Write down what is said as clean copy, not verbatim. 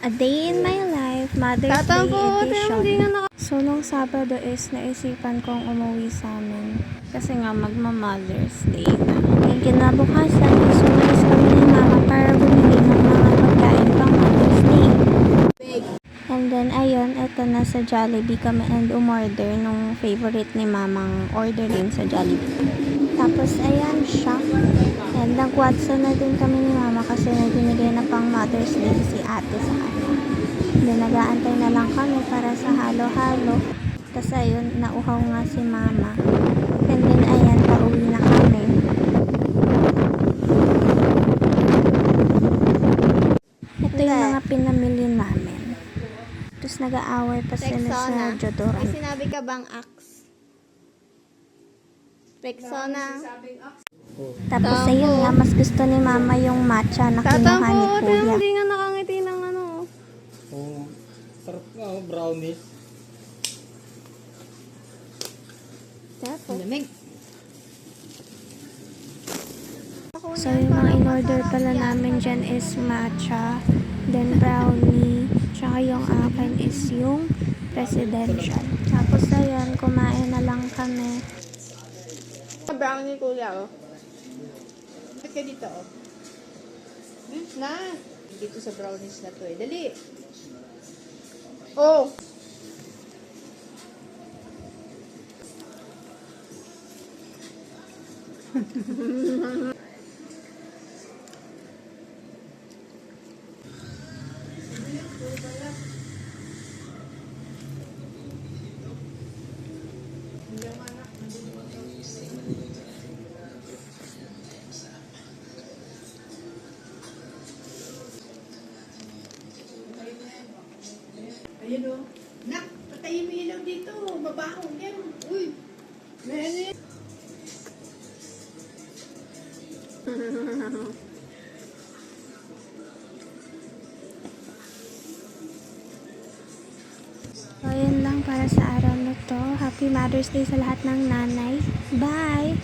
A Day in My Life, Mother's Day Edition. So, nung Sabado is naisipan kong umuwi sa amin. Kasi nga, magma-Mother's Day na. Then, kinabukasan is umalis kami ni Mama para bumili ng mga pagkain pang Mother's Day. And then, ayun, eto na sa Jollibee kami and umorder nung favorite ni Mamang orderin sa Jollibee. Tapos, ayan siya. And nag-Watson na din kami ni Mama kasi may binigay na pang Mother's Day si ate sa kanya. Then, nag-aantay na lang kami para sa halo-halo. Tapos, ayun, nauhaw nga si Mama. And then, ayan, pauwi na kami. Ito yung mga pinamili namin. Tapos, nag-aaway pa sila sa Jodoran. May sinabi ka bang axe? Rexona. Tapos, ayun nga, mas gusto ni Mama yung matcha na kinuha ni Kuya. Hindi nga nakangiti ng ano. Oh, sarap nga, brownies. Tapos. Lamig. So, yung mga in-order pala namin dyan is matcha, then brownie, tsaka yung akin is yung presidential. Tapos, ayun, kumain na lang kami. Brownie kuya, oh. Bakit ka dito, oh? Na! Dito sa brownies na to, eh. Dali! Oh! Ayun o. Nak, patayin mo ilaw dito. Mabaho yan. Uy. May ano So, ayun lang para sa araw na to. Happy Mother's Day sa lahat ng nanay. Bye!